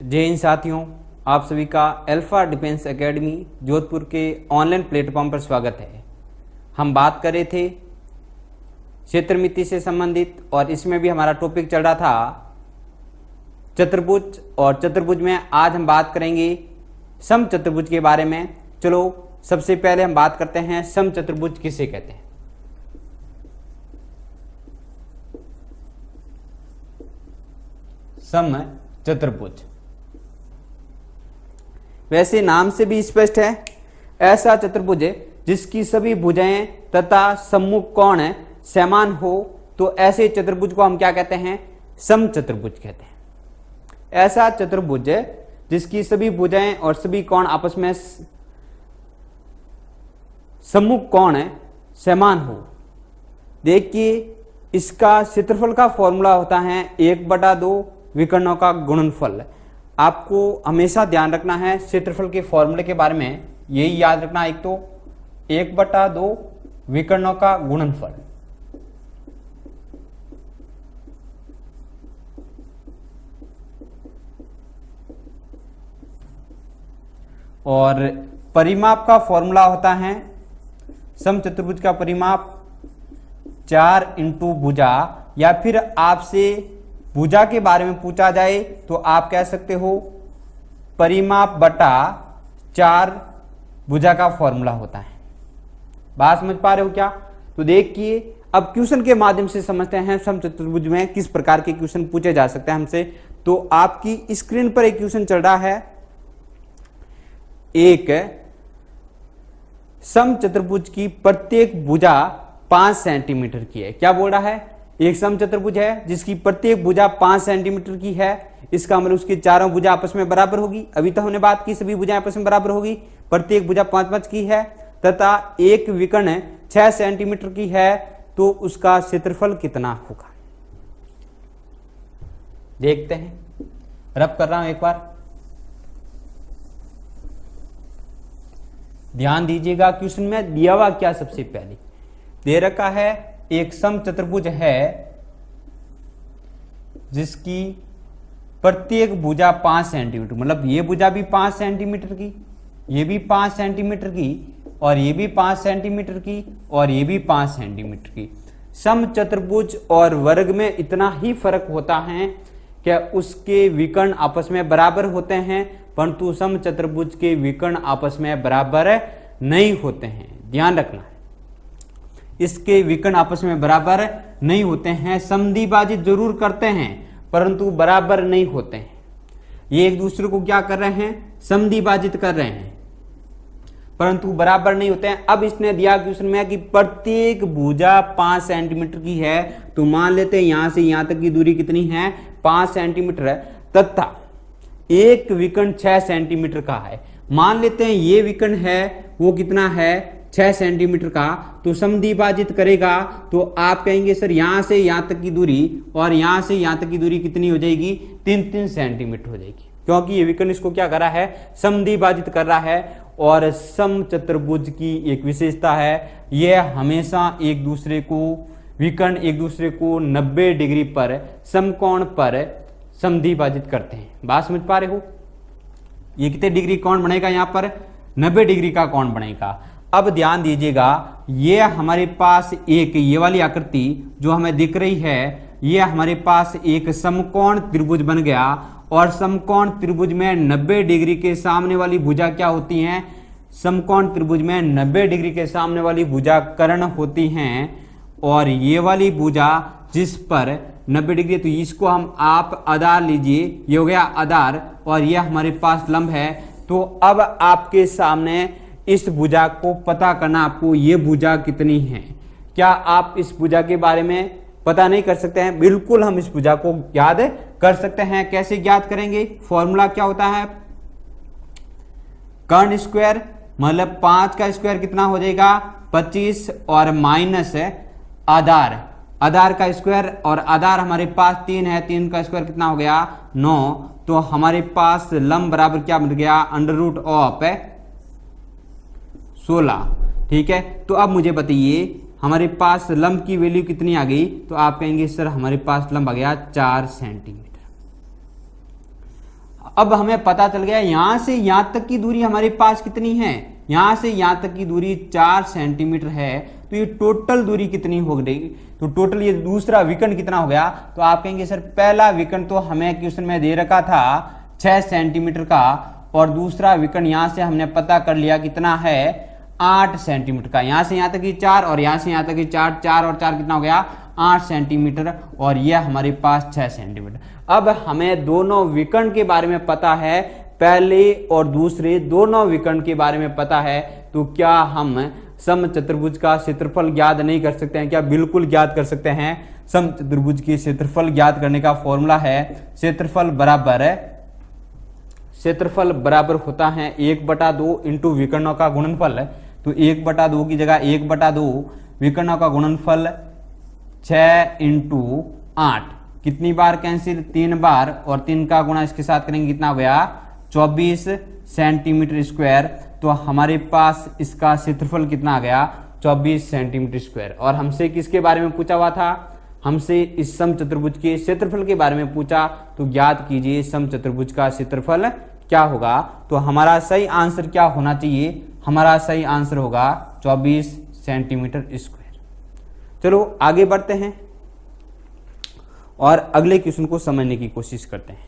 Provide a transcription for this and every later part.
जय हिंद साथियों, आप सभी का अल्फा डिफेंस एकेडमी जोधपुर के ऑनलाइन प्लेटफॉर्म पर स्वागत है। हम बात कर रहे थे क्षेत्रमिति से संबंधित और इसमें भी हमारा टॉपिक चल रहा था चतुर्भुज, और चतुर्भुज में आज हम बात करेंगे समचतुर्भुज के बारे में। चलो सबसे पहले हम बात करते हैं समचतुर्भुज किसे कहते हैं। समचतुर्भुज वैसे नाम से भी स्पष्ट है, ऐसा चतुर्भुज जिसकी सभी भुजाएं तथा सम्मुख कोण समान हो, तो ऐसे चतुर्भुज को हम क्या कहते हैं? समचतुर्भुज कहते हैं। ऐसा चतुर्भुज जिसकी सभी भुजाएं और सभी कोण आपस में सम्मुख कोण समान हो। देखिए, इसका क्षेत्रफल का फॉर्मूला होता है 1/2 विकर्णों का गुणनफल। आपको हमेशा ध्यान रखना है क्षेत्रफल के फॉर्मूले के बारे में, यही याद रखना। एक तो 1/2 विकर्णों का गुणनफल, और परिमाप का फॉर्मूला होता है, समचतुर्भुज का परिमाप 4 × भुजा, या फिर आपसे भुजा के बारे में पूछा जाए तो आप कह सकते हो परिमाप बटा 4 भुजा का फॉर्मूला होता है। बात समझ पा रहे हो क्या? तो देखिए, अब क्वेश्चन के माध्यम से समझते हैं समचतुर्भुज में किस प्रकार के क्वेश्चन पूछे जा सकते हैं हमसे। तो आपकी स्क्रीन पर एक क्वेश्चन चल रहा है। एक समचतुर्भुज की प्रत्येक भुजा 5 सेंटीमीटर की है। क्या बोल रहा है? एक समचतुर्भुज है जिसकी प्रत्येक भुजा 5 सेंटीमीटर की है। इसका मतलब उसकी चारों भुजा आपस में बराबर होगी। अभी तो हमने बात की सभी भुजाएं आपस में बराबर होगी। प्रत्येक भुजा 5-5 की है तथा एक विकर्ण 6 सेंटीमीटर की है, तो उसका क्षेत्रफल कितना होगा? देखते हैं, रब कर रहा हूं एक बार, ध्यान दीजिएगा। क्वेश्चन में दिया हुआ क्या? सबसे पहले दे रखा है एक समचतुर्भुज है जिसकी प्रत्येक भुजा 5 सेंटीमीटर, मतलब ये भुजा भी 5 सेंटीमीटर की, ये भी 5 सेंटीमीटर की, और ये भी 5 सेंटीमीटर की, और ये भी 5 सेंटीमीटर की। समचतुर्भुज और वर्ग में इतना ही फर्क होता है कि उसके विकर्ण आपस में बराबर होते हैं, परंतु समचतुर्भुज के विकर्ण आपस में बराबर नहीं होते हैं। ध्यान रखना है, इसके विकर्ण आपस में बराबर नहीं होते हैं। समद्विभाजित जरूर करते हैं परंतु बराबर नहीं होते हैं। ये एक दूसरे को क्या कर रहे हैं? समद्विभाजित कर रहे हैं परंतु बराबर नहीं होते हैं। अब इसने दिया क्वेश्चन में कि प्रत्येक भुजा 5 सेंटीमीटर की है, तो मान लेते हैं यहां से यहां तक की दूरी कितनी है? 5 सेंटीमीटर है, तथा एक विकर्ण 6 सेंटीमीटर का है। मान लेते हैं ये विकर्ण है वो कितना है? 6 सेंटीमीटर का। तो समद्विभाजित करेगा तो आप कहेंगे सर यहां से यहां तक की दूरी और यहां से यहां तक की दूरी कितनी हो जाएगी? 3-3 सेंटीमीटर हो जाएगी, क्योंकि ये विकर्ण इसको क्या कर रहा है? समद्विभाजित कर रहा है। और समचतुर्भुज की एक विशेषता है, यह हमेशा एक दूसरे को विकर्ण एक दूसरे को 90 डिग्री पर समकोण पर समद्विभाजित करते हैं। बात समझ पा रहे हो? ये कितने डिग्री कोण बनेगा? यहाँ पर 90 डिग्री का कोण बनेगा। अब ध्यान दीजिएगा, ये हमारे पास एक ये वाली आकृति जो हमें दिख रही है, ये हमारे पास एक समकोण त्रिभुज बन गया, और समकोण त्रिभुज में 90 डिग्री के सामने वाली भुजा क्या होती हैं? समकोण त्रिभुज में 90 डिग्री के सामने वाली भुजा कर्ण होती हैं, और ये वाली भुजा जिस पर 90 डिग्री, तो इसको हम आप आधार लीजिए, ये हो गया आधार, और यह हमारे पास लंब है। तो अब आपके सामने इस भुजा को पता करना, आपको ये भुजा कितनी है। क्या आप इस भुजा के बारे में पता नहीं कर सकते हैं? बिल्कुल हम इस भुजा को याद कर सकते हैं। कैसे याद करेंगे? फॉर्मूला क्या होता है? कर्ण स्क्वायर, मतलब 5 का स्क्वायर कितना हो जाएगा? 25, और माइनस आधार, आधार का स्क्वायर, और आधार हमारे पास 3 है, 3 का स्क्वायर कितना हो गया? 9। तो हमारे पास लंब बराबर क्या बन गया? √16। ठीक है, तो अब मुझे बताइए हमारे पास लंब की वैल्यू कितनी आ गई? तो आप कहेंगे सर हमारे पास लंब आ गया 4 सेंटीमीटर। अब हमें पता चल गया यहां से यहां तक की दूरी हमारे पास कितनी है, यहां से यहां तक की दूरी 4 सेंटीमीटर है। तो ये टोटल दूरी कितनी हो गई, तो टोटल ये दूसरा विकर्ण कितना हो गया। तो आप कहेंगे सर पहला विकर्ण तो हमें क्वेश्चन में दे रखा था 6 सेंटीमीटर का, और दूसरा विकर्ण यहां से हमने पता कर लिया कितना है 8 सेंटीमीटर का। यहां से यहां तक की 4 और यहां से यहां तक की 4, 4 और 4 कितना हो गया 8 सेंटीमीटर, और यह हमारे पास 6 सेंटीमीटर। अब हमें दोनों विकर्ण के बारे में पता है, पहले और दूसरे दोनों विकर्ण के बारे में पता है, तो क्या हम समचतुर्भुज का क्षेत्रफल ज्ञात नहीं कर सकते हैं? क्या बिल्कुल ज्ञात कर सकते हैं। समचतुर्भुज के क्षेत्रफल ज्ञात करने का फॉर्मूला है क्षेत्रफल बराबर होता है 1/2 इंटू विकर्णों का गुणनफल। तो 1/2 की जगह 1/2 विकर्णों का गुणनफल 6 इंटू 8, कितनी बार कैंसिल 3 बार, और 3 का गुणा इसके साथ करेंगे कितना हो गया 24 सेंटीमीटर स्क्वायर। तो हमारे पास इसका क्षेत्रफल कितना आ गया 24 सेंटीमीटर स्क्वायर। और हमसे किसके बारे में पूछा हुआ था, हमसे इस समचतुर्भुज के क्षेत्रफल के बारे में पूछा। तो ज्ञात कीजिए समचतुर्भुज का क्षेत्रफल क्या होगा। तो हमारा सही आंसर क्या होना चाहिए, हमारा सही आंसर होगा 24 सेंटीमीटर स्क्वायर। चलो आगे बढ़ते हैं और अगले क्वेश्चन को समझने की कोशिश करते हैं।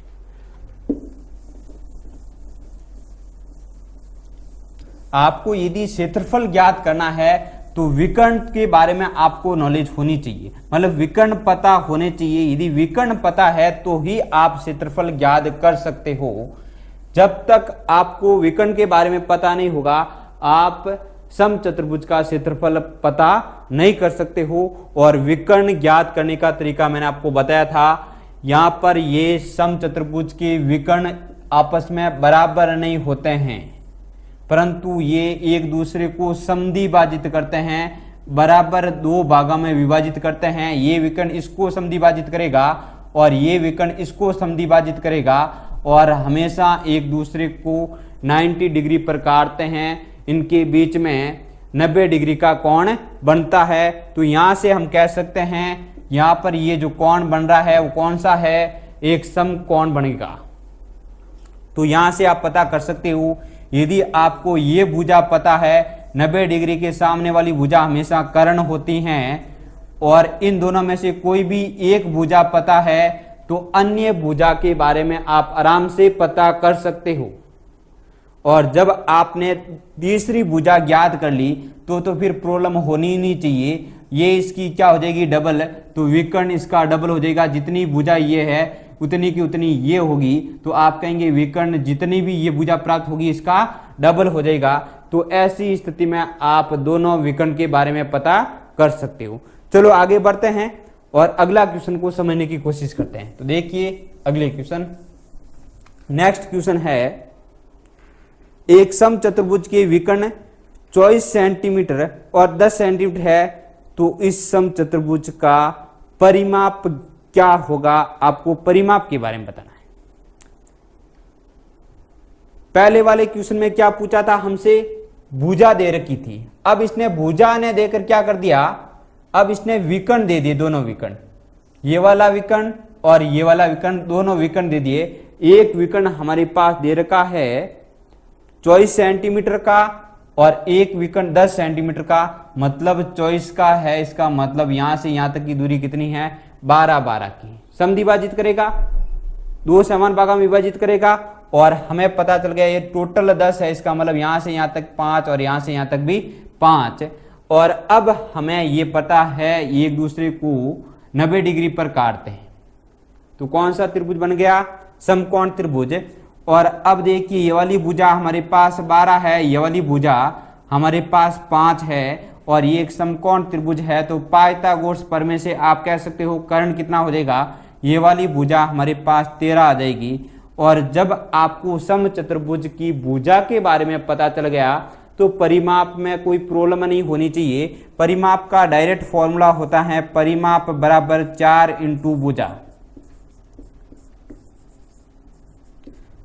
आपको यदि क्षेत्रफल ज्ञात करना है तो विकर्ण के बारे में आपको नॉलेज होनी चाहिए, मतलब विकर्ण पता होने चाहिए। यदि विकर्ण पता है तो ही आप क्षेत्रफल ज्ञात कर सकते हो। जब तक आपको विकर्ण के बारे में पता नहीं होगा आप समचतुर्भुज का क्षेत्रफल पता नहीं कर सकते हो। और विकर्ण ज्ञात करने का तरीका मैंने आपको बताया था। यहां पर ये समचतुर्भुज के विकर्ण आपस में बराबर नहीं होते हैं, परंतु ये एक दूसरे को समद्वि विभाजित करते हैं, बराबर 2 भागों में विभाजित करते हैं। ये विकर्ण इसको समद्वि विभाजित करेगा और ये विकर्ण इसको समद्वि विभाजित करेगा, और हमेशा एक दूसरे को 90 डिग्री पर काटते हैं। इनके बीच में 90 डिग्री का कोण बनता है। तो यहां से हम कह सकते हैं यहां पर ये जो कोण बन रहा है वो कौन सा है, एक समकोण बनेगा। तो यहां से आप पता कर सकते हो। यदि आपको ये भुजा पता है 90 डिग्री के सामने वाली भुजा हमेशा कर्ण होती हैं, और इन दोनों में से कोई भी एक भुजा पता है तो अन्य भुजा के बारे में आप आराम से पता कर सकते हो। और जब आपने तीसरी भुजा ज्ञात कर ली तो फिर प्रॉब्लम होनी नहीं चाहिए। ये इसकी क्या हो जाएगी डबल, तो विकर्ण इसका डबल हो जाएगा। जितनी भुजा ये है उतनी की उतनी ये होगी, तो आप कहेंगे विकर्ण जितनी भी ये भुजा प्राप्त होगी इसका डबल हो जाएगा। तो ऐसी स्थिति में आप दोनों विकर्ण के बारे में पता कर सकते हो। चलो आगे बढ़ते हैं और अगला क्वेश्चन को समझने की कोशिश करते हैं। तो देखिए अगले क्वेश्चन, नेक्स्ट क्वेश्चन है एक समचतुर्भुज के विकर्ण 24 सेंटीमीटर और 10 सेंटीमीटर है, तो इस समचतुर्भुज का परिमाप क्या होगा। आपको परिमाप के बारे में बताना है। पहले वाले क्वेश्चन में क्या पूछा था हमसे, भुजा दे रखी थी। अब इसने भुजा ने देकर क्या कर दिया, अब इसने विकर्ण दे दिए, दोनों विकर्ण, ये वाला विकर्ण और ये वाला विकर्ण, दोनों विकर्ण दे दिए। एक विकर्ण हमारे पास दे रखा है 24 सेंटीमीटर का और एक विकर्ण 10 सेंटीमीटर का, मतलब 24 का है। इसका मतलब यहां से यहां तक की दूरी कितनी है 12 की। समद्वि विभाजित करेगा, 2 समान भागों में विभाजित करेगा, और हमें पता चल गया ये टोटल 10 है। इसका मतलब यहां से यहां तक 5 और यहां से यहां तक भी 5। और अब हमें ये पता है एक दूसरे को 90 डिग्री पर काटते हैं, तो कौन सा त्रिभुज बन गया, समकोण त्रिभुज। और अब देखिए ये वाली भुजा हमारे पास 12 है, ये वाली भुजा हमारे पास 5 है, और ये एक समकोण त्रिभुज है। तो पाइथागोरस प्रमेय से आप कह सकते हो कर्ण कितना हो जाएगा, ये वाली भुजा हमारे पास 13 आ जाएगी। और जब आपको समचतुर्भुज की भुजा के बारे में पता चल गया तो परिमाप में कोई प्रॉब्लम नहीं होनी चाहिए। परिमाप का डायरेक्ट फॉर्मूला होता है परिमाप बराबर 4 इंटू भुजा,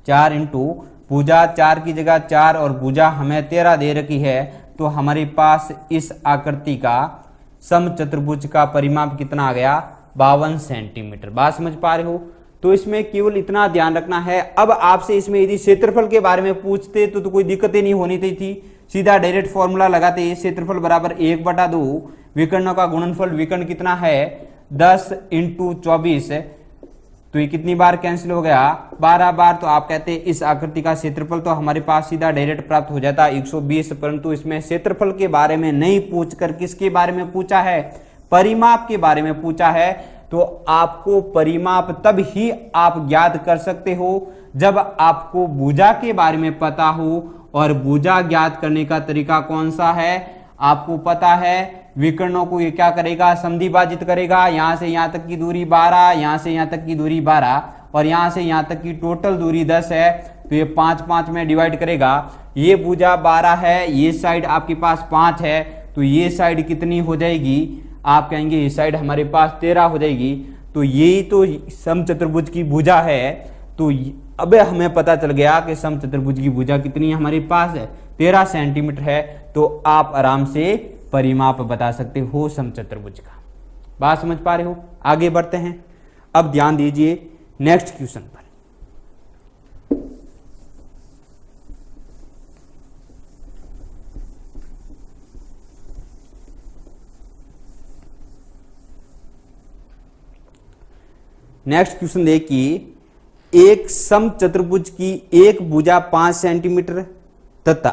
4 इंटू भुजा। 4 की जगह 4 और भुजा हमें 13 दे रखी है, तो हमारे पास इस आकृति का समचतुर्भुज का परिमाप कितना आ गया 52 सेंटीमीटर। बात समझ पा रहे हो। तो इसमें केवल इतना ध्यान रखना है। अब आपसे इसमें यदि क्षेत्रफल के बारे में पूछते तो कोई दिक्कतें नहीं होनी थी, सीधा डायरेक्ट फॉर्मूला लगाते, क्षेत्रफल बराबर 1/2 विकर्णों का गुणनफल, विकर्ण कितना है 10 × 24, तो ये कितनी बार कैंसिल हो गया 12 बार। तो आप कहते हैं इस आकृति का क्षेत्रफल तो हमारे पास सीधा डायरेक्ट प्राप्त हो जाता 120, परंतु इसमें क्षेत्रफल के बारे में नहीं पूछकर किसके बारे में पूछा है, परिमाप के बारे में पूछा है। तो आपको परिमाप तब ही आप ज्ञात कर सकते हो जब आपको भुजा के बारे में पता हो, और भुजा ज्ञात करने का तरीका कौन सा है आपको पता है। विकर्णों को ये क्या करेगा, समद्विभाजित करेगा, यहां से यहां तक की दूरी 12, यहां से यहां तक की दूरी 12, और यहां से यहां तक की टोटल दूरी 10 है, तो ये 5 में डिवाइड करेगा। ये भुजा 12 है, ये साइड आपके पास 5 है, तो ये साइड कितनी हो जाएगी, आप कहेंगे ये साइड हमारे पास 13 हो जाएगी। तो यही तो समचतुर्भुज की भुजा है। तो अब हमें पता चल गया कि समचतुर्भुज की भुजा कितनी हमारे पास है, 13 सेंटीमीटर है। तो आप आराम से परिमाप बता सकते हो समचतुर्भुज का। बात समझ पा रहे हो? आगे बढ़ते हैं। अब ध्यान दीजिए नेक्स्ट क्वेश्चन पर। नेक्स्ट क्वेश्चन देखिए, एक समचतुर्भुज की एक भुजा 5 सेंटीमीटर तथा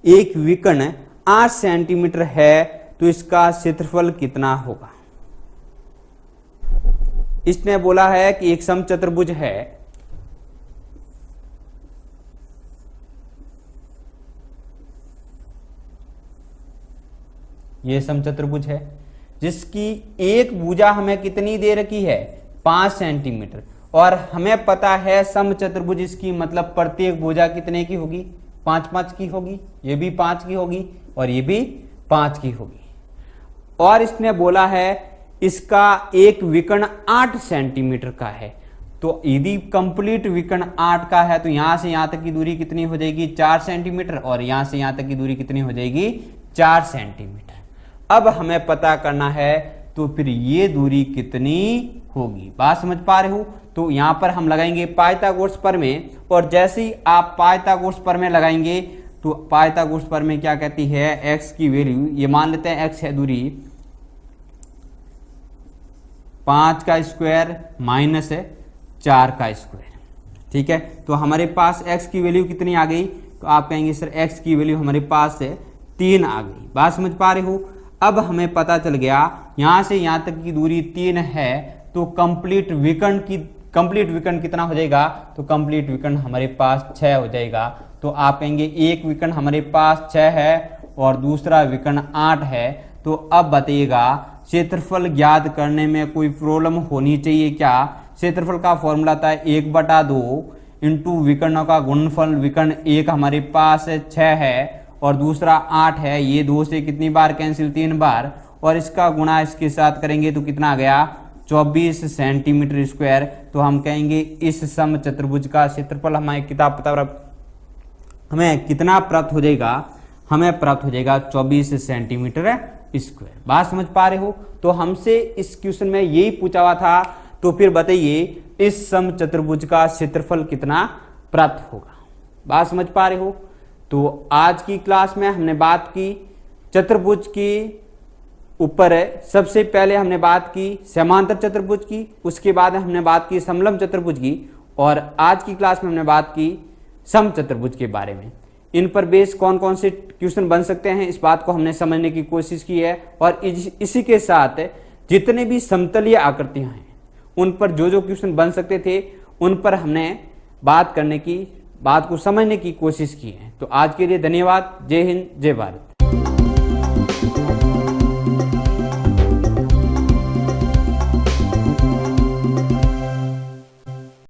एक विकर्ण 8 सेंटीमीटर है, तो इसका क्षेत्रफल कितना होगा। इसने बोला है कि एक समचतुर्भुज है, यह समचतुर्भुज है जिसकी एक भुजा हमें कितनी दे रखी है 5 सेंटीमीटर, और हमें पता है समचतुर्भुज इसकी मतलब प्रत्येक भुजा कितने की होगी 5 की होगी, ये भी 5 की होगी और ये भी 5 की होगी। और इसने बोला है इसका एक विकर्ण 8 सेंटीमीटर का है, तो यदि कंप्लीट विकर्ण 8 का है तो यहां से यहां तक की दूरी कितनी हो जाएगी 4 सेंटीमीटर, और यहां से यहां तक की दूरी कितनी हो जाएगी 4 सेंटीमीटर। अब हमें पता करना है तो फिर ये दूरी कितनी होगी। बात समझ पा रहे हो? तो यहां पर हम लगाएंगे पाइथागोरस प्रमेय, और जैसे ही आप पाइथागोरस प्रमेय लगाएंगे तो पाइथागोरस प्रमेय क्या कहती है, x की वैल्यू, ये मान लेते हैं x है दूरी 5 का स्क्वायर माइनस 4 का स्क्वायर, ठीक है। तो हमारे पास x की वैल्यू कितनी आ गई, तो आप कहेंगे सर x की वैल्यू हमारे पास 3 आ गई। बात समझ पा रहे हो? अब हमें पता चल गया यहां से यहां तक की दूरी 3 है, तो कंप्लीट विकर्ण कितना हो जाएगा, तो कंप्लीट विकर्ण हमारे पास 6 हो जाएगा। तो आप कहेंगे एक विकर्ण हमारे पास 6 है और दूसरा विकर्ण 8 है। तो अब बताइएगा क्षेत्रफल ज्ञात करने में कोई प्रॉब्लम होनी चाहिए क्या। क्षेत्रफल का फॉर्मूला था 1/2 इंटू विकर्णों का गुणनफल, विकर्ण एक हमारे पास 6 है और दूसरा 8 है, ये 2 से कितनी बार कैंसिल 3 बार, और इसका गुणा इसके साथ करेंगे तो कितना आ गया 24 सेंटीमीटर स्क्वायर। तो हम कहेंगे इस समचतुर्भुज का क्षेत्रफल हमारी किताब हमें कितना प्राप्त हो जाएगा, हमें प्राप्त हो जाएगा 24 सेंटीमीटर स्क्वायर। बात समझ पा रहे हो? तो हमसे इस क्वेश्चन में यही पूछा हुआ था, तो फिर बताइए इस समचतुर्भुज का क्षेत्रफल कितना प्राप्त होगा। बात समझ पा रहे हो? तो आज की क्लास में हमने बात की चतुर्भुज की ऊपर सबसे पहले हमने बात की समांतर चतुर्भुज की, उसके बाद हमने बात की समलंब चतुर्भुज की, और आज की क्लास में हमने बात की समचतुर्भुज के बारे में। इन पर बेस कौन कौन से क्वेश्चन बन सकते हैं इस बात को हमने समझने की कोशिश की है, और इसी के साथ जितने भी समतलीय आकृतियां हैं उन पर जो जो क्वेश्चन बन सकते थे उन पर हमने बात को समझने की कोशिश की है। तो आज के लिए धन्यवाद। जय हिंद, जय भारत।